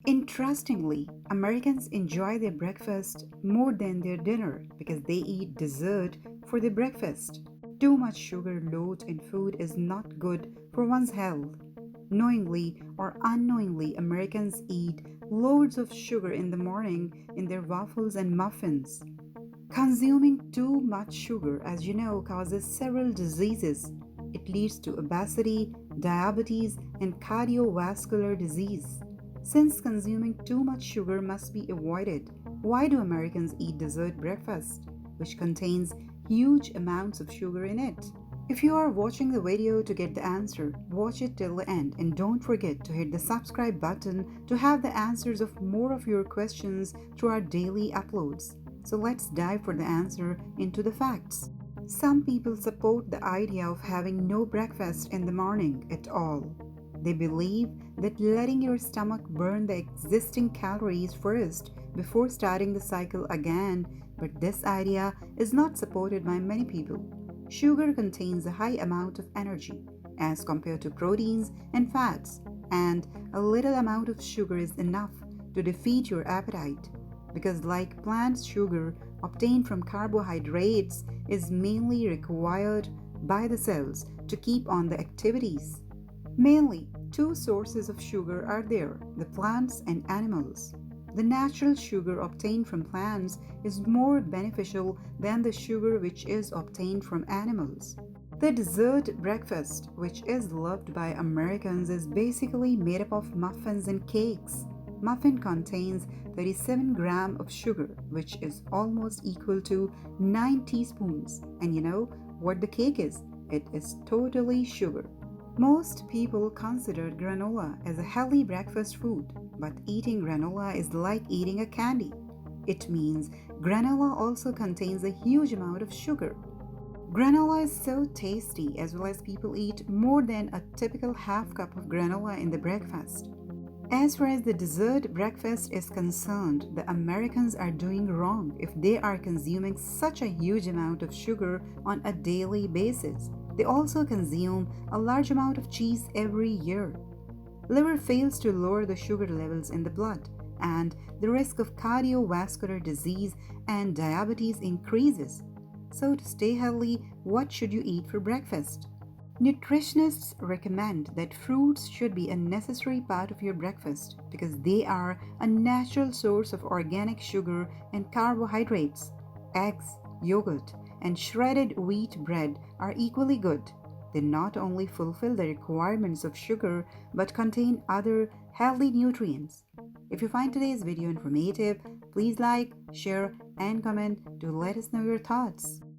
Interestingly, Americans enjoy their breakfast more than their dinner because they eat dessert for their breakfast. Too much sugar load in food is not good for one's health. Knowingly or unknowingly, Americans eat loads of sugar in the morning in their waffles and muffins. Consuming too much sugar, as you know, causes several diseases. It leads to obesity, diabetes, and cardiovascular disease. Since consuming too much sugar must be avoided, why do Americans eat dessert breakfast, which contains huge amounts of sugar in it? If you are watching the video to get the answer, watch it till the end and don't forget to hit the subscribe button to have the answers of more of your questions through our daily uploads. So let's dive for the answer into the facts. Some people support the idea of having no breakfast in the morning at all. They believe that letting your stomach burn the existing calories first before starting the cycle again, but this idea is not supported by many people. Sugar contains a high amount of energy as compared to proteins and fats, and a little amount of sugar is enough to defeat your appetite because, like plant sugar obtained from carbohydrates, is mainly required by the cells to keep on the activities. Mainly, two sources of sugar are there: the plants and animals. The natural sugar obtained from plants is more beneficial than the sugar which is obtained from animals. The dessert breakfast, which is loved by Americans, is basically made up of muffins and cakes. Muffin contains 37 grams of sugar, which is almost equal to 9 teaspoons. And you know what the cake is? It is totally sugar. Most people consider granola as a healthy breakfast food, but eating granola is like eating a candy. It means granola also contains a huge amount of sugar. Granola is so tasty, as well as people eat more than a typical half cup of granola in the breakfast. As far as the dessert breakfast is concerned, the Americans are doing wrong if they are consuming such a huge amount of sugar on a daily basis. They also consume a large amount of cheese every year. Liver fails to lower the sugar levels in the blood, and the risk of cardiovascular disease and diabetes increases. So, to stay healthy, what should you eat for breakfast? Nutritionists recommend that fruits should be a necessary part of your breakfast because they are a natural source of organic sugar and carbohydrates. Eggs, yogurt, and shredded wheat bread are equally good. They not only fulfill the requirements of sugar but contain other healthy nutrients. If you find today's video informative, please like, share, and comment to let us know your thoughts.